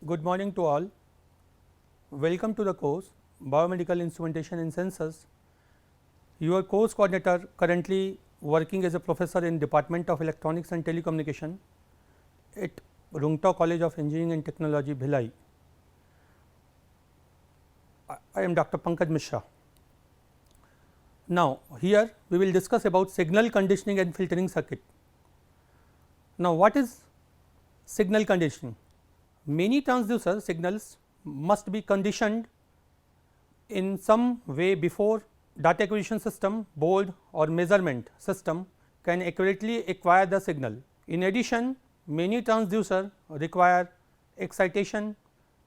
Good morning to all. Welcome to the course Biomedical Instrumentation and Sensors. Your course coordinator currently working as a professor in Department of Electronics and Telecommunication at Rungta College of Engineering and Technology, Bhilai. I am Dr. Pankaj Mishra. Now, here we will discuss about signal conditioning and filtering circuit. Now, what is signal conditioning? Many transducer signals must be conditioned in some way before data acquisition system, board or measurement system can accurately acquire the signal. In addition, many transducer require excitation,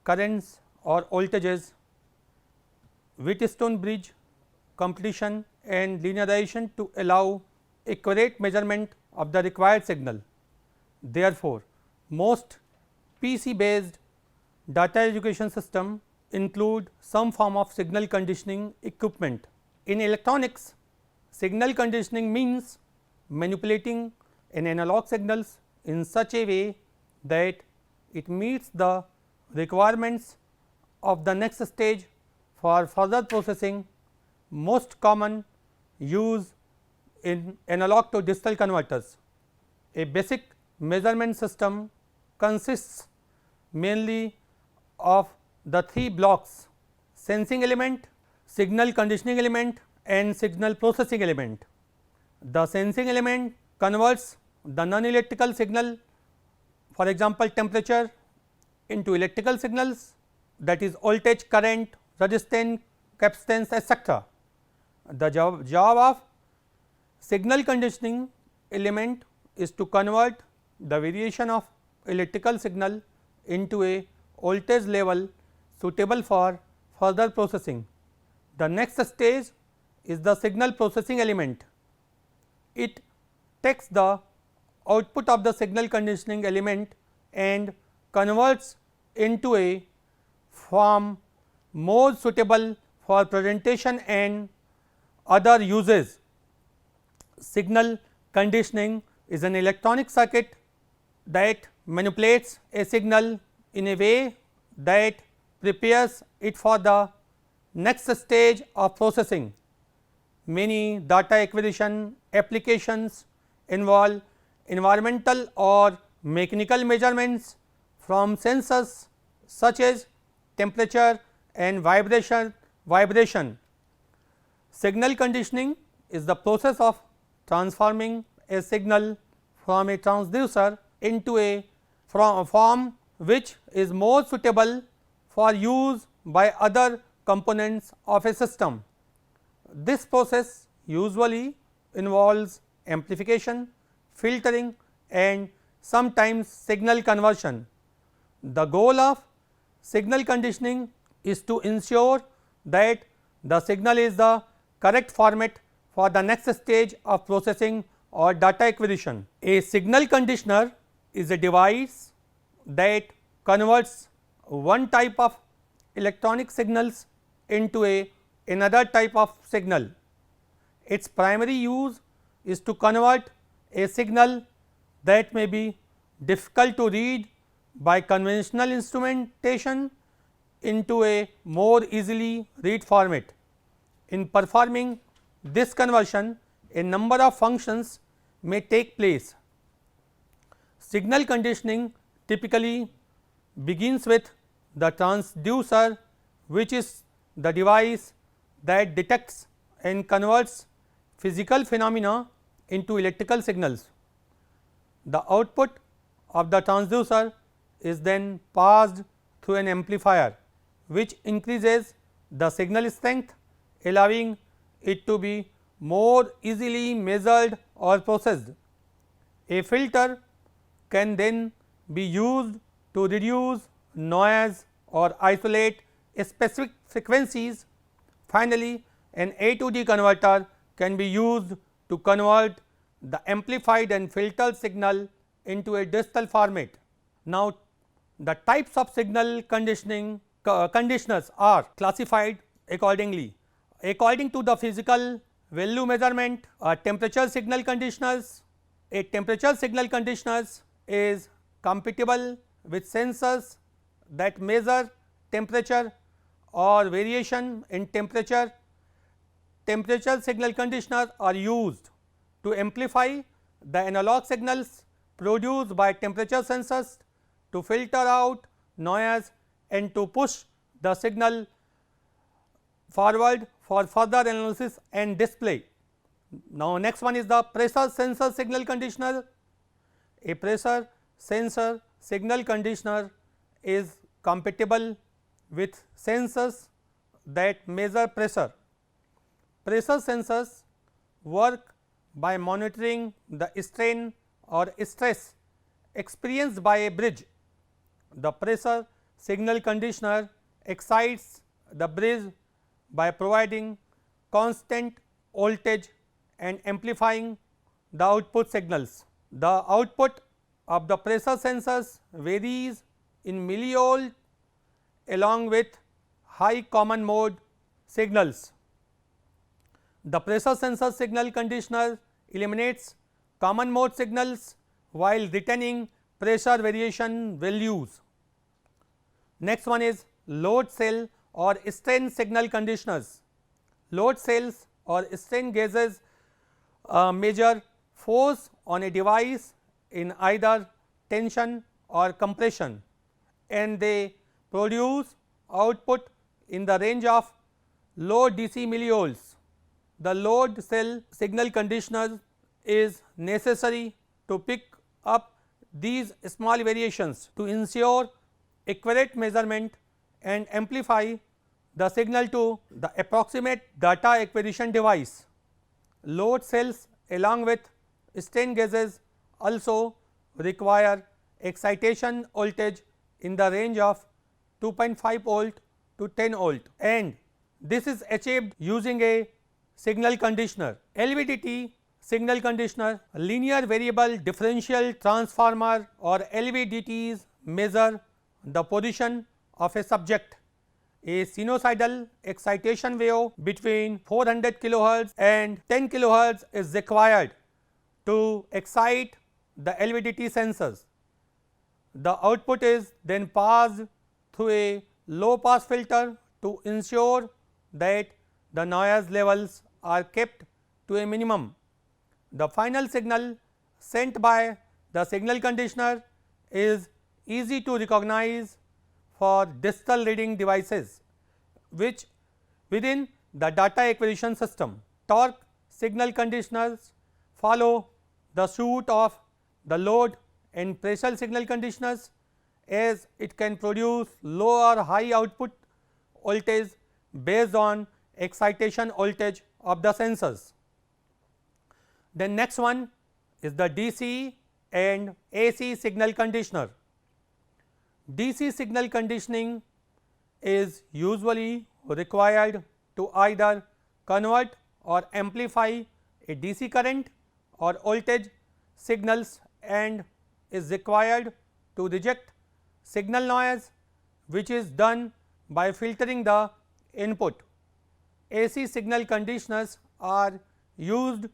currents or voltages, Wheatstone bridge completion and linearization to allow accurate measurement of the required signal. Therefore, most PC based data education system include some form of signal conditioning equipment. In electronics, signal conditioning means manipulating an analog signals in such a way that it meets the requirements of the next stage for further processing. Most common use in analog to digital converters. A basic measurement system consists mainly of the three blocks: sensing element, signal conditioning element and signal processing element. The sensing element converts the non-electrical signal, for example temperature, into electrical signals, that is voltage, current, resistance, capacitance, etc. The job of signal conditioning element is to convert the variation of electrical signal into a voltage level suitable for further processing. The next stage is the signal processing element. It takes the output of the signal conditioning element and converts into a form more suitable for presentation and other uses. Signal conditioning is an electronic circuit that manipulates a signal in a way that prepares it for the next stage of processing. Many data acquisition applications involve environmental or mechanical measurements from sensors such as temperature and vibration. Signal conditioning is the process of transforming a signal from a transducer into a form which is more suitable for use by other components of a system. This process usually involves amplification, filtering and sometimes signal conversion. The goal of signal conditioning is to ensure that the signal is the correct format for the next stage of processing or data acquisition. A signal conditioner is a device that converts one type of electronic signals into another type of signal. Its primary use is to convert a signal that may be difficult to read by conventional instrumentation into a more easily read format. In performing this conversion, a number of functions may take place. Signal conditioning typically begins with the transducer, which is the device that detects and converts physical phenomena into electrical signals. The output of the transducer is then passed through an amplifier, which increases the signal strength, allowing it to be more easily measured or processed. A filter can then be used to reduce noise or isolate specific frequencies. Finally, an A to D converter can be used to convert the amplified and filtered signal into a digital format. Now, the types of signal conditioners are classified accordingly. According to the physical value measurement, temperature signal conditioners. A temperature signal conditioners is compatible with sensors that measure temperature or variation in temperature. Temperature signal conditioners are used to amplify the analog signals produced by temperature sensors to filter out noise and to push the signal forward for further analysis and display. Now, next one is the pressure sensor signal conditioner. A pressure sensor signal conditioner is compatible with sensors that measure pressure. Pressure sensors work by monitoring the strain or stress experienced by a bridge. The pressure signal conditioner excites the bridge by providing constant voltage and amplifying the output signals. The output of the pressure sensors varies in millivolt along with high common mode signals. The pressure sensor signal conditioner eliminates common mode signals while retaining pressure variation values. Next one is load cell or strain signal conditioners. Load cells or strain gauges measure force on a device in either tension or compression, and they produce output in the range of low DC millivolts. The load cell signal conditioner is necessary to pick up these small variations to ensure accurate measurement and amplify the signal to the approximate data acquisition device. Load cells along with strain gauges also require excitation voltage in the range of 2.5 volt to 10 volt, and this is achieved using a signal conditioner. LVDT signal conditioner, linear variable differential transformer, or LVDTs measure the position of a subject. A sinusoidal excitation wave between 400 kilohertz and 10 kilohertz is required to excite the LVDT sensors. The output is then passed through a low pass filter to ensure that the noise levels are kept to a minimum. The final signal sent by the signal conditioner is easy to recognize for digital reading devices which within the data acquisition system. Torque signal conditioners follow the suit of the load and pressure signal conditioners, as it can produce low or high output voltage based on excitation voltage of the sensors. Then next one is the DC and AC signal conditioner. DC signal conditioning is usually required to either convert or amplify a DC current or voltage signals and is required to reject signal noise, which is done by filtering the input. AC signal conditioners are used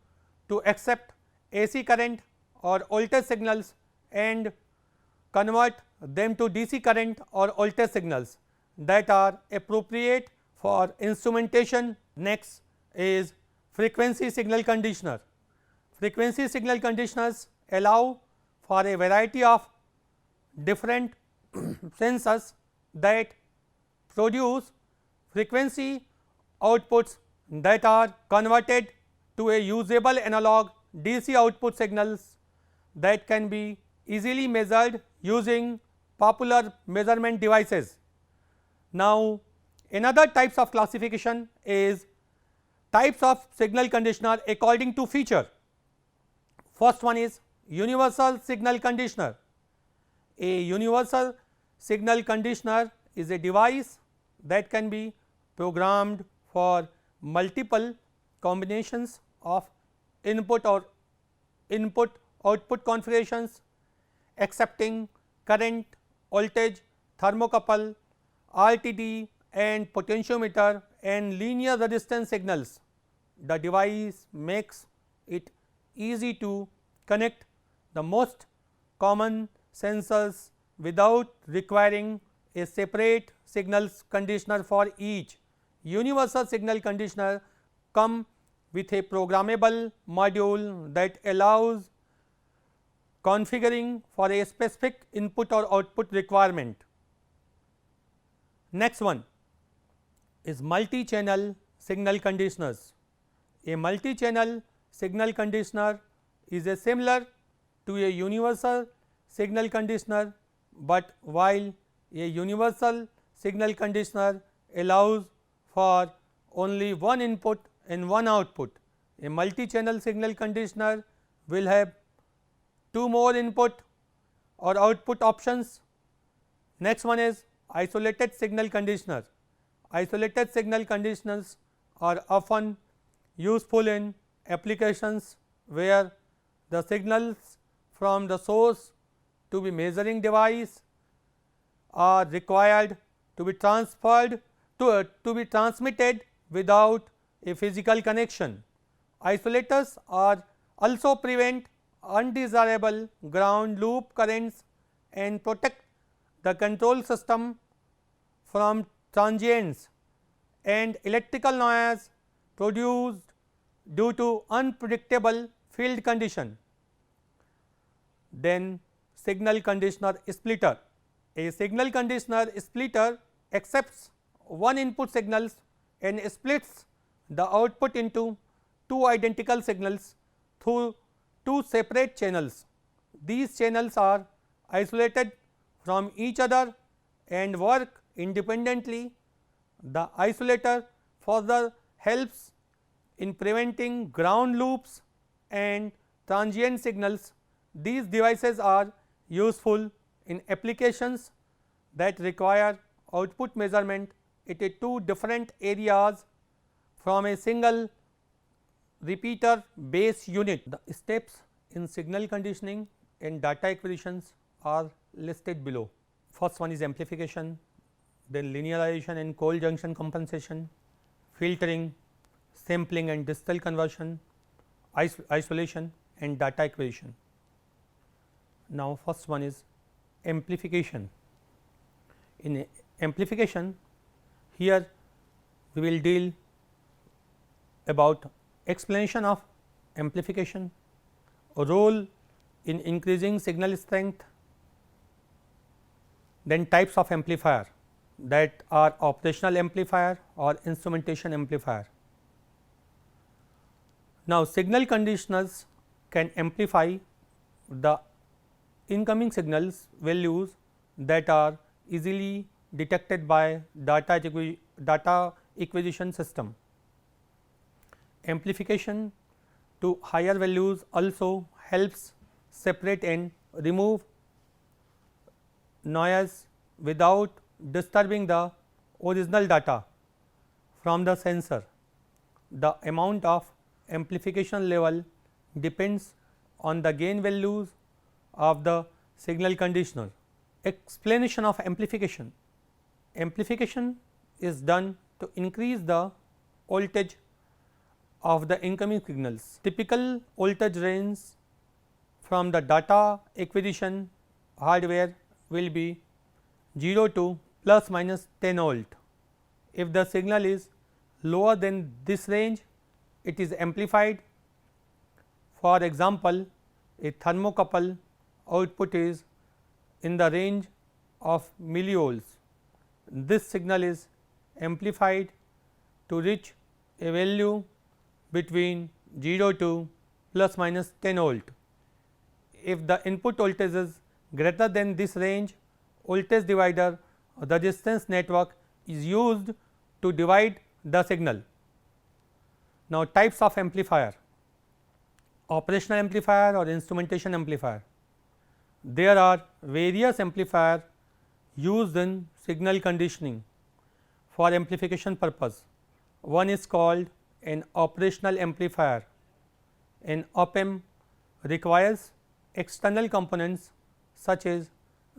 to accept AC current or voltage signals and convert them to DC current or voltage signals that are appropriate for instrumentation. Next is frequency signal conditioner. Frequency signal conditioners allow for a variety of different sensors that produce frequency outputs that are converted to a usable analog DC output signals that can be easily measured using popular measurement devices. Now, another types of classification is types of signal conditioner according to feature. First one is universal signal conditioner. A universal signal conditioner is a device that can be programmed for multiple combinations of input or input output configurations accepting current, voltage, thermocouple, RTD and potentiometer and linear resistance signals. The device makes it easy to connect the most common sensors without requiring a separate signals conditioner for each. Universal signal conditioner come with a programmable module that allows configuring for a specific input or output requirement. Next one is multi-channel signal conditioners. A multi-channel signal conditioner is a similar to a universal signal conditioner, but while a universal signal conditioner allows for only one input and one output, a multi-channel signal conditioner will have two more input or output options. Next one is isolated signal conditioner. Isolated signal conditioners are often useful in applications where the signals from the source to be measuring device are required to be transferred to be transmitted without a physical connection. Isolators are also prevent undesirable ground loop currents and protect the control system from transients and electrical noise produced due to unpredictable field condition. Then signal conditioner splitter. A signal conditioner splitter accepts one input signals and splits the output into two identical signals through two separate channels. These channels are isolated from each other and work independently. The isolator further helps in preventing ground loops and transient signals. These devices are useful in applications that require output measurement at two different areas from a single repeater base unit. The steps in signal conditioning and data acquisitions are listed below. First one is amplification, then linearization and cold junction compensation, filtering, sampling and digital conversion, isolation and data acquisition. Now, first one is amplification. In amplification, here we will deal about explanation of amplification, a role in increasing signal strength, then types of amplifier that are operational amplifier or instrumentation amplifier. Now, signal conditioners can amplify the incoming signals values that are easily detected by data acquisition system. Amplification to higher values also helps separate and remove noise without disturbing the original data from the sensor. The amount of amplification level depends on the gain values of the signal conditioner. Explanation of amplification. Amplification is done to increase the voltage of the incoming signals. Typical voltage range from the data acquisition hardware will be 0 to plus minus 10 volt. If the signal is lower than this range, it is amplified. For example, a thermocouple output is in the range of millivolts. This signal is amplified to reach a value between 0 to plus minus 10 volt. If the input voltage is greater than this range, voltage divider or the resistance network is used to divide the signal. Now, types of amplifier: operational amplifier or instrumentation amplifier. There are various amplifiers used in signal conditioning for amplification purpose. One is called an operational amplifier. An op-amp requires external components such as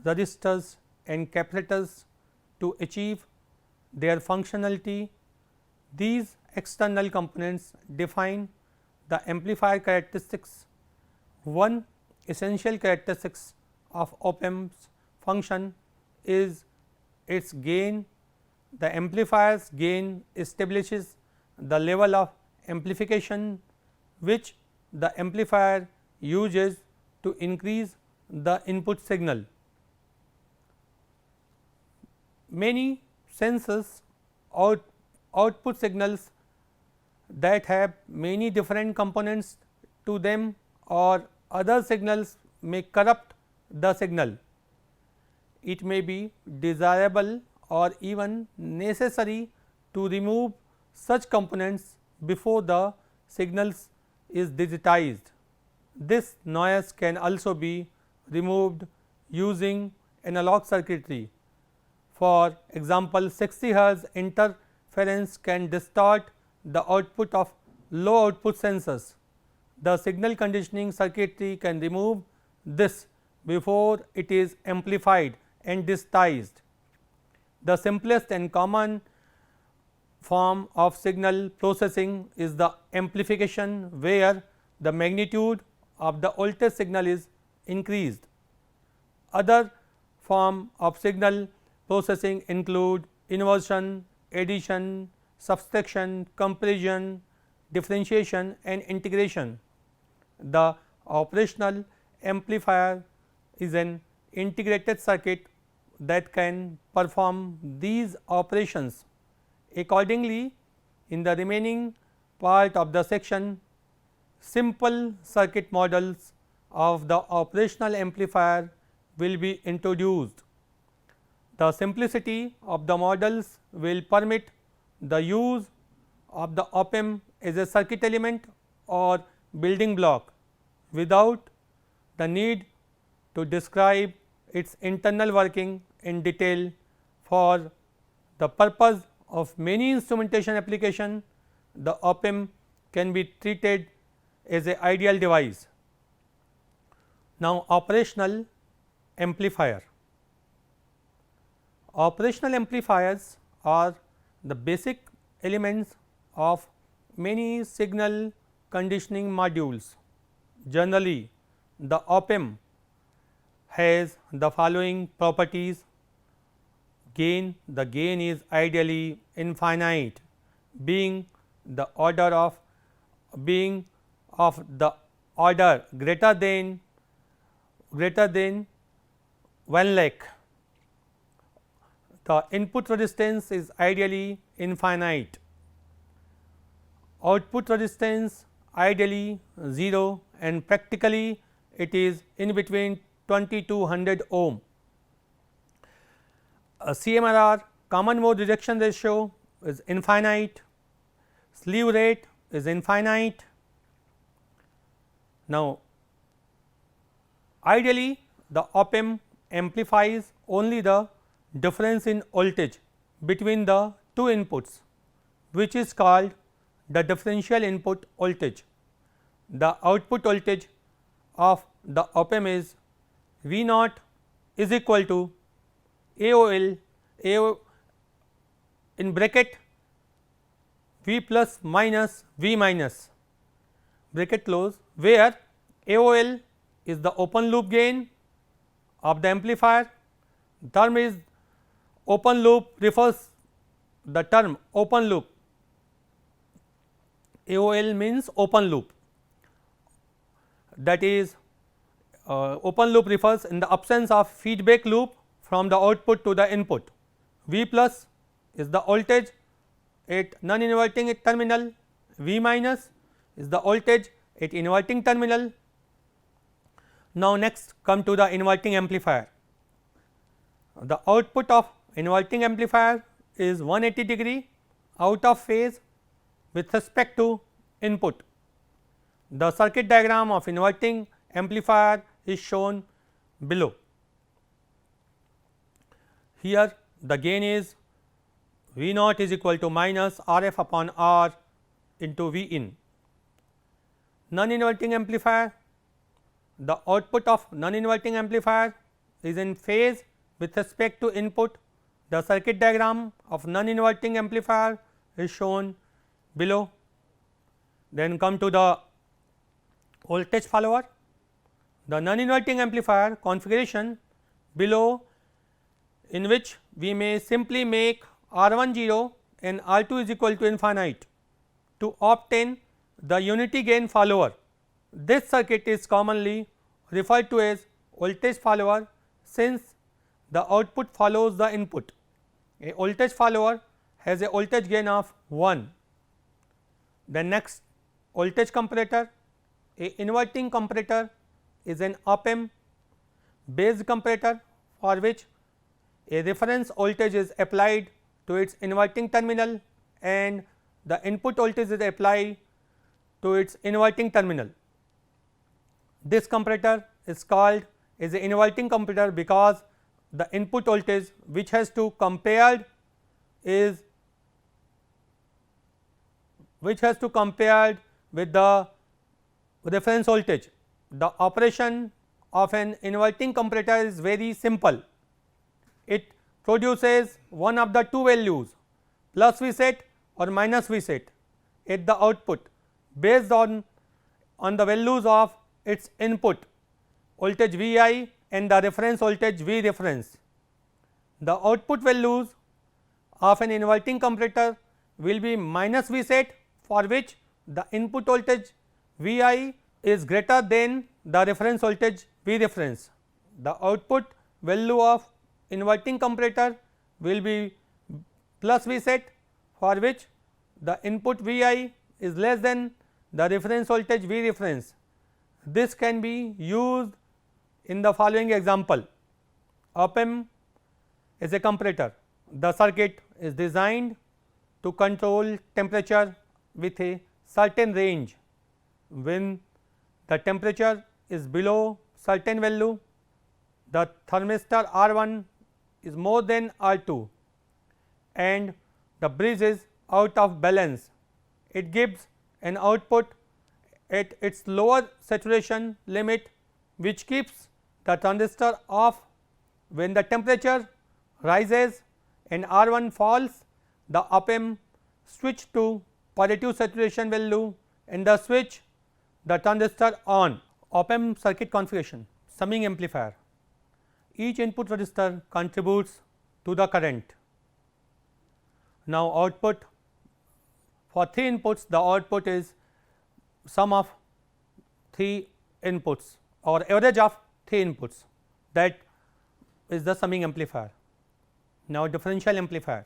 resistors and capacitors to achieve their functionality. These external components define the amplifier characteristics. One essential characteristics of op-amp's function is its gain, the amplifier's gain establishes the level of amplification which the amplifier uses to increase the input signal. Many senses output signals that have many different components to them, or other signals may corrupt the signal. It may be desirable or even necessary to remove such components before the signals is digitized. This noise can also be removed using analog circuitry. For example, 60 Hz interference can distort the output of low output sensors. The signal conditioning circuitry can remove this before it is amplified and digitized. The simplest and common form of signal processing is the amplification, where the magnitude of the voltage signal is increased. Other form of signal processing include inversion, addition, subtraction, comparison, differentiation and integration. The operational amplifier is an integrated circuit that can perform these operations. Accordingly, in the remaining part of the section, simple circuit models of the operational amplifier will be introduced. The simplicity of the models will permit the use of the op-amp as a circuit element or building block without the need to describe its internal working in detail. For the purpose of many instrumentation application, the op-amp can be treated as an ideal device. Now, operational amplifier. Operational amplifiers are the basic elements of many signal conditioning modules. Generally, the op-amp has the following properties: gain, the gain is ideally infinite, being the order of greater than 1 lakh. The input resistance is ideally infinite, output resistance ideally 0, and practically it is in between 20 to 100 ohm. CMRR, common mode rejection ratio, is infinite, slew rate is infinite. Now, ideally the op-amp amplifies only the difference in voltage between the two inputs, which is called the differential input voltage. The output voltage of the op-amp is V naught is equal to AOL in bracket V plus minus V minus bracket close, where AOL is the open loop gain of the amplifier. Term is open loop, refers the term open loop. AOL means open loop, that is open loop refers in the absence of feedback loop from the output to the input. V plus is the voltage at non inverting terminal, V minus is the voltage at inverting terminal. Now, next come to the inverting amplifier. The output of inverting amplifier is 180 degree out of phase with respect to input. The circuit diagram of inverting amplifier is shown below. Here the gain is V naught is equal to minus Rf upon R into V in. Non-inverting amplifier, the output of non-inverting amplifier is in phase with respect to input. The circuit diagram of non-inverting amplifier is shown below. Then come to the voltage follower. The non-inverting amplifier configuration below, in which we may simply make R1 0 and R2 is equal to infinite to obtain the unity gain follower. This circuit is commonly referred to as voltage follower, since the output follows the input. A voltage follower has a voltage gain of 1. The next, voltage comparator. A inverting comparator is an op-amp based comparator for which a reference voltage is applied to its inverting terminal and the input voltage is applied to its inverting terminal. This comparator is called as an inverting comparator because the input voltage which has to compared is with the reference voltage. The operation of an inverting comparator is very simple. It produces one of the two values, plus V set or minus V set at the output based on the values of its input voltage V I and the reference voltage V reference. The output values of an inverting comparator will be minus V set, for which the input voltage V I is greater than the reference voltage V reference. The output value of inverting comparator will be plus V set, for which the input V I is less than the reference voltage V reference. This can be used in the following example. Op-amp is a comparator. The circuit is designed to control temperature with a certain range. When the temperature is below certain value, the thermistor R1 is more than R2 and the bridge is out of balance. It gives an output at its lower saturation limit, which keeps the transistor off. When the temperature rises and R1 falls, the op-amp switch to positive saturation value and the switch the transistor on. Op-amp circuit configuration. Summing amplifier. Each input resistor contributes to the current. Now, output for 3 inputs, the output is sum of 3 inputs or average of 3 inputs, that is the summing amplifier. Now, differential amplifier.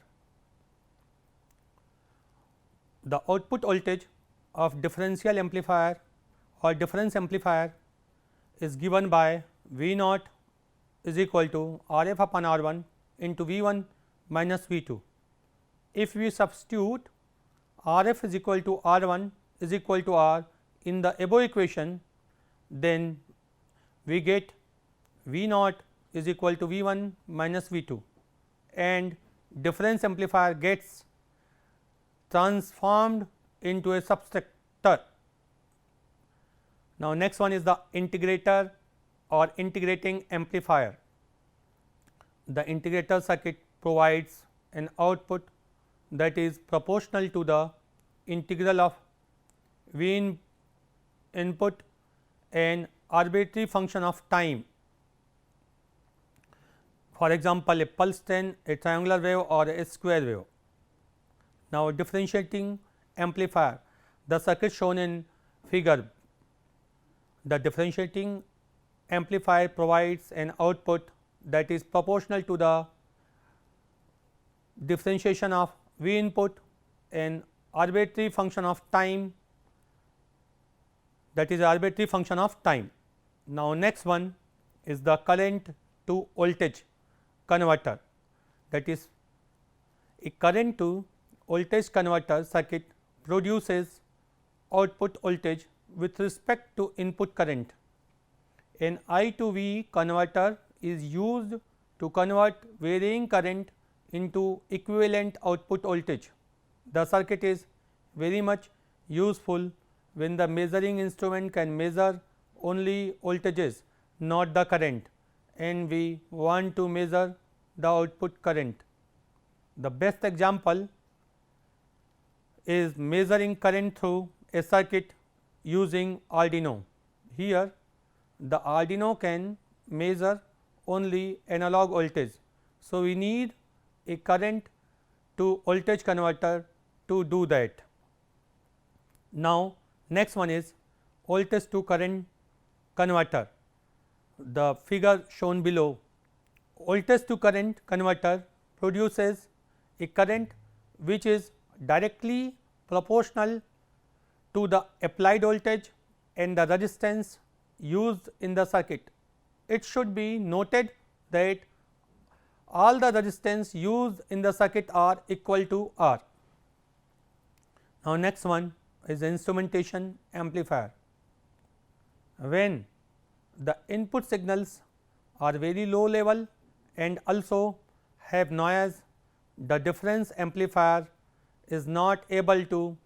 The output voltage of differential amplifier or difference amplifier is given by V naught is equal to R f upon R 1 into V 1 minus V 2. If we substitute R f is equal to R 1 is equal to R in the above equation, then we get V naught is equal to V 1 minus V 2 and difference amplifier gets transformed into a subtractor. Now, next one is the integrator or integrating amplifier. The integrator circuit provides an output that is proportional to the integral of V in input and arbitrary function of time. For example, a pulse train, a triangular wave or a square wave. Now, differentiating amplifier, the circuit shown in figure. The differentiating amplifier provides an output that is proportional to the differentiation of V input and arbitrary function of time, that is arbitrary function of time. Now, next one is the current to voltage converter, that is a current to voltage converter circuit produces output voltage with respect to input current. An I to V converter is used to convert varying current into equivalent output voltage. The circuit is very much useful when the measuring instrument can measure only voltages, not the current, and we want to measure the output current. The best example is measuring current through a circuit using Arduino. Here the Arduino can measure only analog voltage. So, we need a current to voltage converter to do that. Now, next one is voltage to current converter. The figure shown below, voltage to current converter produces a current which is directly proportional to the applied voltage and the resistance used in the circuit. It should be noted that all the resistance used in the circuit are equal to R. Now, next one is instrumentation amplifier. When the input signals are very low level and also have noise, the difference amplifier is not able to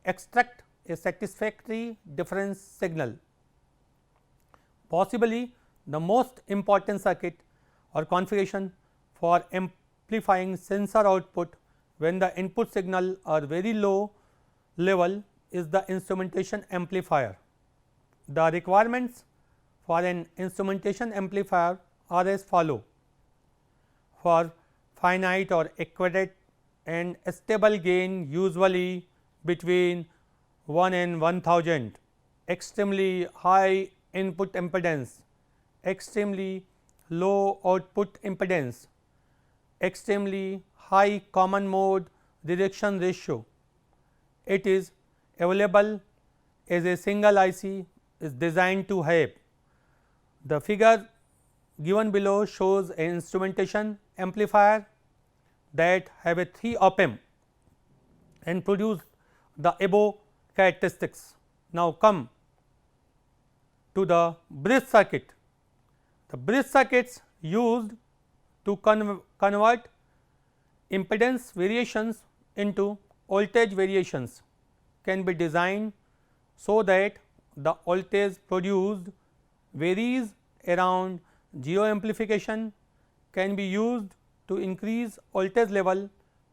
extract a satisfactory difference signal. Possibly the most important circuit or configuration for amplifying sensor output when the input signal are very low level is the instrumentation amplifier. The requirements for an instrumentation amplifier are as follow. For finite or accurate and stable gain usually between 1 and 1000, extremely high input impedance, extremely low output impedance, extremely high common mode rejection ratio. It is available as a single IC is designed to have. The figure given below shows an instrumentation amplifier that have a 3 op-amp and produce the above characteristics. Now, come to the bridge circuit. The bridge circuits used to convert impedance variations into voltage variations can be designed so that the voltage produced varies around geo amplification, can be used to increase voltage level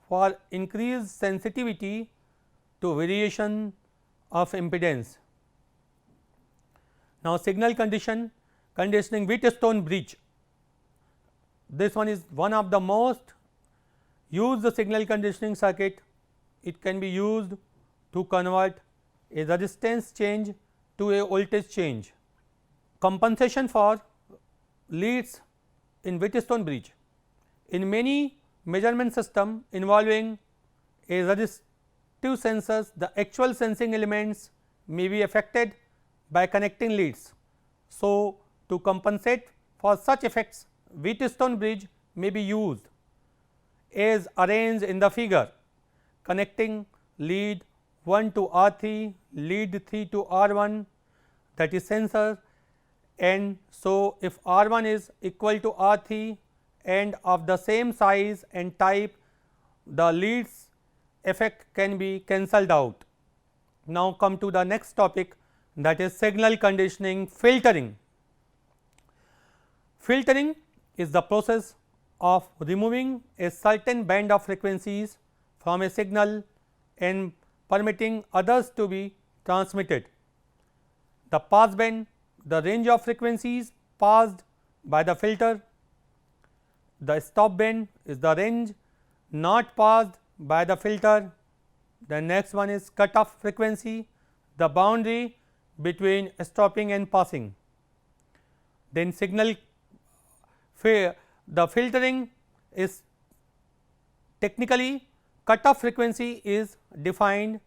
for increased sensitivity to variation of impedance. Now, signal conditioning Wheatstone bridge. This one is one of the most used signal conditioning circuit. It can be used to convert a resistance change to a voltage change. Compensation for leads in Wheatstone bridge. In many measurement system involving a resistive sensors, the actual sensing elements may be affected by connecting leads. So, to compensate for such effects, Wheatstone bridge may be used as arranged in the figure, connecting lead 1 to R3, lead 3 to R1, that is sensor, and so if R1 is equal to R3 and of the same size and type, the leads effect can be cancelled out. Now, come to the next topic, that is signal conditioning filtering. Filtering is the process of removing a certain band of frequencies from a signal and permitting others to be transmitted. The pass band, the range of frequencies passed by the filter. The stop band is the range not passed by the filter. The next one is cutoff frequency, the boundary between stopping and passing. Then signal the filtering is technically cutoff frequency is defined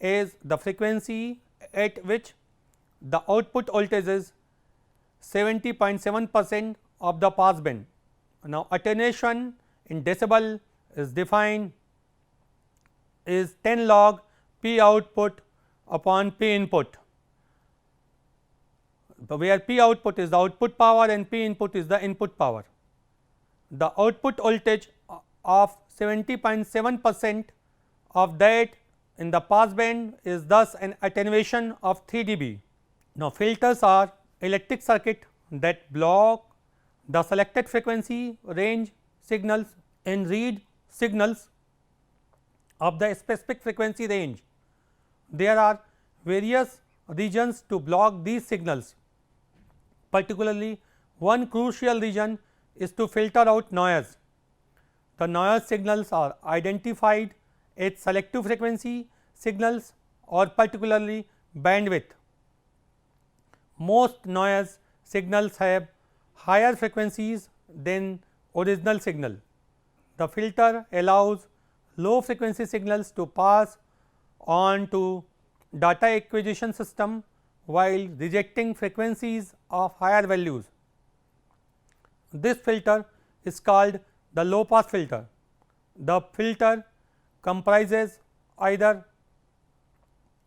as the frequency at which the output voltage is 70.7% of the pass band. Now, attenuation in decibel is defined is 10 log P output upon P input, where P output is the output power and P input is the input power. The output voltage of 70.7% of that in the pass band is thus an attenuation of 3 dB. Now, filters are electric circuit that block the selected frequency range signals and read signals of the specific frequency range. There are various regions to block these signals. Particularly, one crucial region is to filter out noise. the noise signals are identified as selective frequency signals or particularly bandwidth. Most noise signals have higher frequencies than original signal. The filter allows low frequency signals to pass on to data acquisition system while rejecting frequencies of higher values. This filter is called the low pass filter. The filter comprises either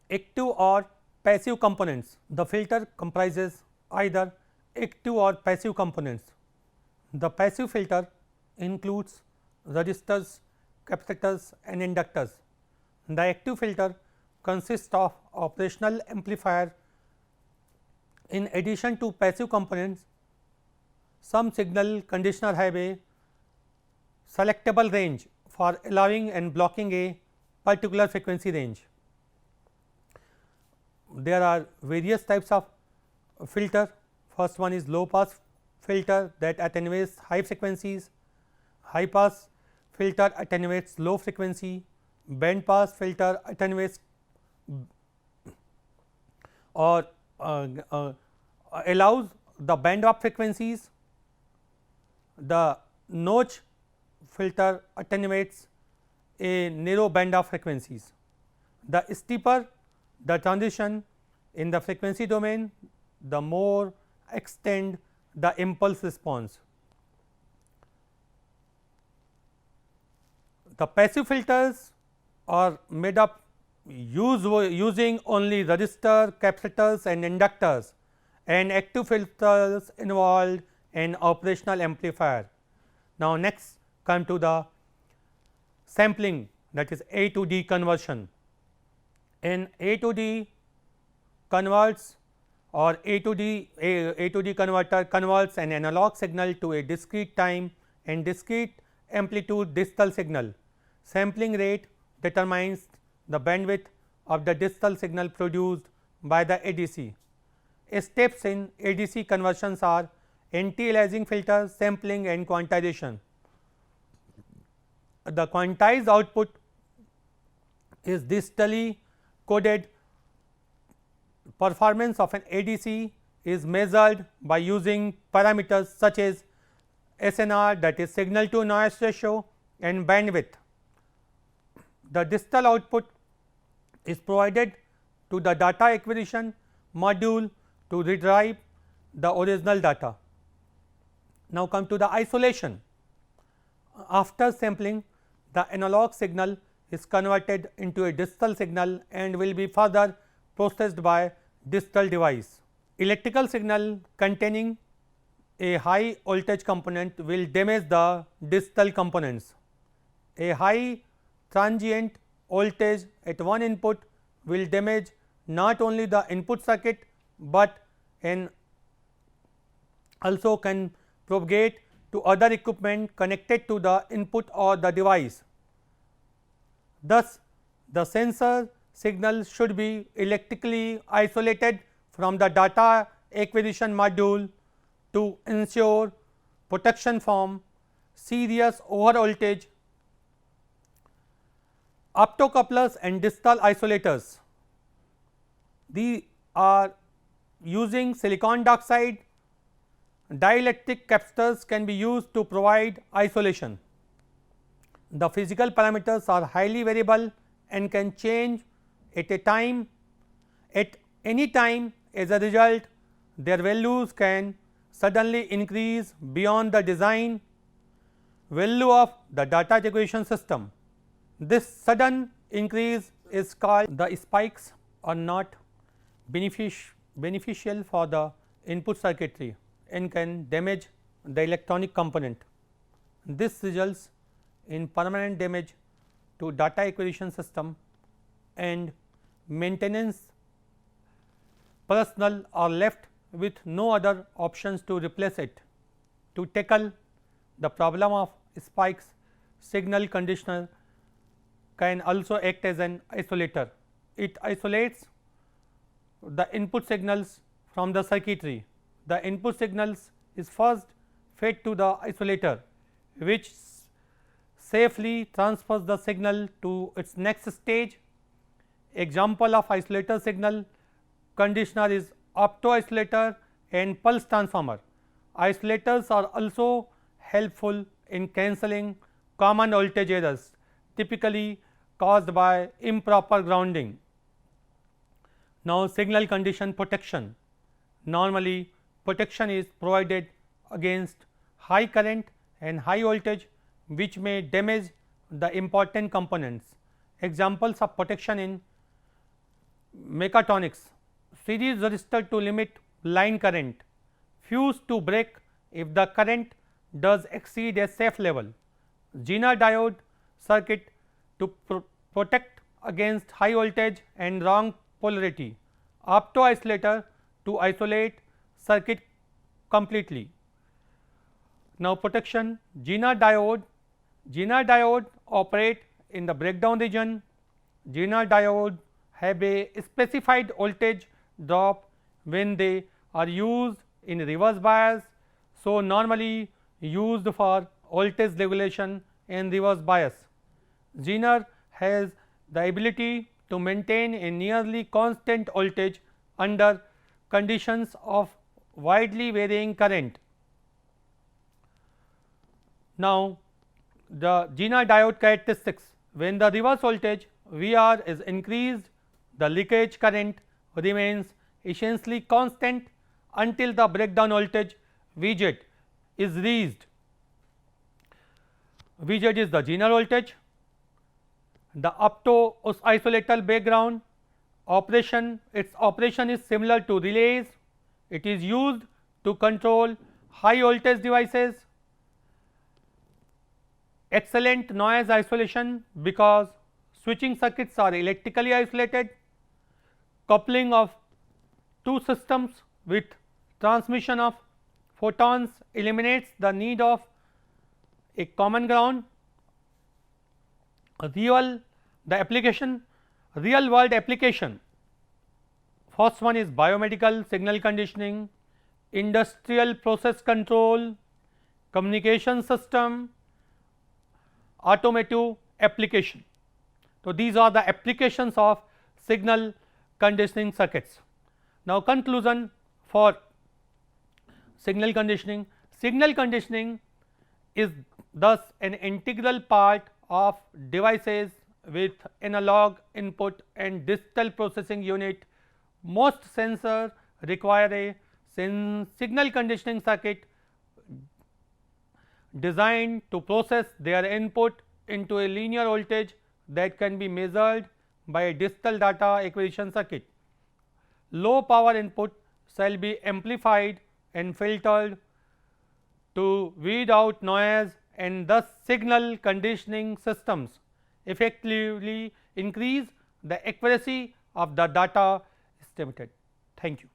active or passive components. The filter comprises either active or passive components. The passive filter includes resistors, capacitors and inductors. The active filter consists of operational amplifier. In addition to passive components, some signal conditioner have a selectable range for allowing and blocking a particular frequency range. There are various types of filter. First one is low pass filter that attenuates high frequencies, high pass filter attenuates low frequency, band pass filter attenuates or allows the band of frequencies, the notch filter attenuates a narrow band of frequencies. The steeper the transition in the frequency domain, the more extend the impulse response. The passive filters are made up using only resistor, capacitors and inductors, and active filters involved an operational amplifier. Now, next come to the sampling, that is A to D conversion. In A to D converts or A to D converter converts an analog signal to a discrete time and discrete amplitude digital signal. Sampling rate determines the bandwidth of the digital signal produced by the ADC. Steps in ADC conversions are anti-aliasing filter, sampling and quantization. The quantized output is digitally coded. Performance of an ADC is measured by using parameters such as SNR, that is signal to noise ratio, and bandwidth. The digital output is provided to the data acquisition module to retrieve the original data. Now, come to the isolation. After sampling, the analog signal is converted into a digital signal and will be further processed by digital device. Electrical signal containing a high voltage component will damage the digital components. A high transient voltage at one input will damage not only the input circuit, but also can propagate to other equipment connected to the input or the device. Thus, the sensor signal should be electrically isolated from the data acquisition module to ensure protection from serious over voltage. Optocouplers and digital isolators, these are using silicon dioxide. Dielectric capacitors can be used to provide isolation. The physical parameters are highly variable and can change at any time. As a result, their values can suddenly increase beyond the design value of the data acquisition system. This sudden increase is called the spikes, are not beneficial for the input circuitry and can damage the electronic component. This results in permanent damage to data acquisition system, and maintenance personnel are left with no other options to replace it. To tackle the problem of spikes, signal conditioner can also act as an isolator. It isolates the input signals from the circuitry. The input signals is first fed to the isolator, which safely transfers the signal to its next stage. Example of isolator signal conditioner is opto-isolator and pulse transformer. Isolators are also helpful in cancelling common voltage errors typically caused by improper grounding. Now, signal condition protection. Normally, protection is provided against high current and high voltage which may damage the important components. Examples of protection in mechatronics: series resistor to limit line current, fuse to break if the current does exceed a safe level, Zener diode circuit to protect against high voltage and wrong polarity, opto isolator to isolate circuit completely. Now, protection: Zener diode operate in the breakdown region. Zener diode have a specified voltage drop when they are used in reverse bias. So, normally used for voltage regulation in reverse bias. Zener has the ability to maintain a nearly constant voltage under conditions of widely varying current. Now, the Zener diode characteristics: when the reverse voltage VR is increased, the leakage current remains essentially constant until the breakdown voltage Vz is reached. Vz is the Zener voltage. The opto isolator background operation, its operation is similar to relays. It is used to control high voltage devices. Excellent noise isolation because switching circuits are electrically isolated. Coupling of two systems with transmission of photons eliminates the need of a common ground. Real world application: first one is biomedical signal conditioning, industrial process control, communication system, automotive application. So, these are the applications of signal conditioning circuits. Now, conclusion for signal conditioning: signal conditioning is thus an integral part of devices with analog input and digital processing unit. Most sensors require a signal conditioning circuit designed to process their input into a linear voltage that can be measured by a digital data acquisition circuit. Low power input shall be amplified and filtered to weed out noise, and thus signal conditioning systems effectively increase the accuracy of the data estimated. Thank you.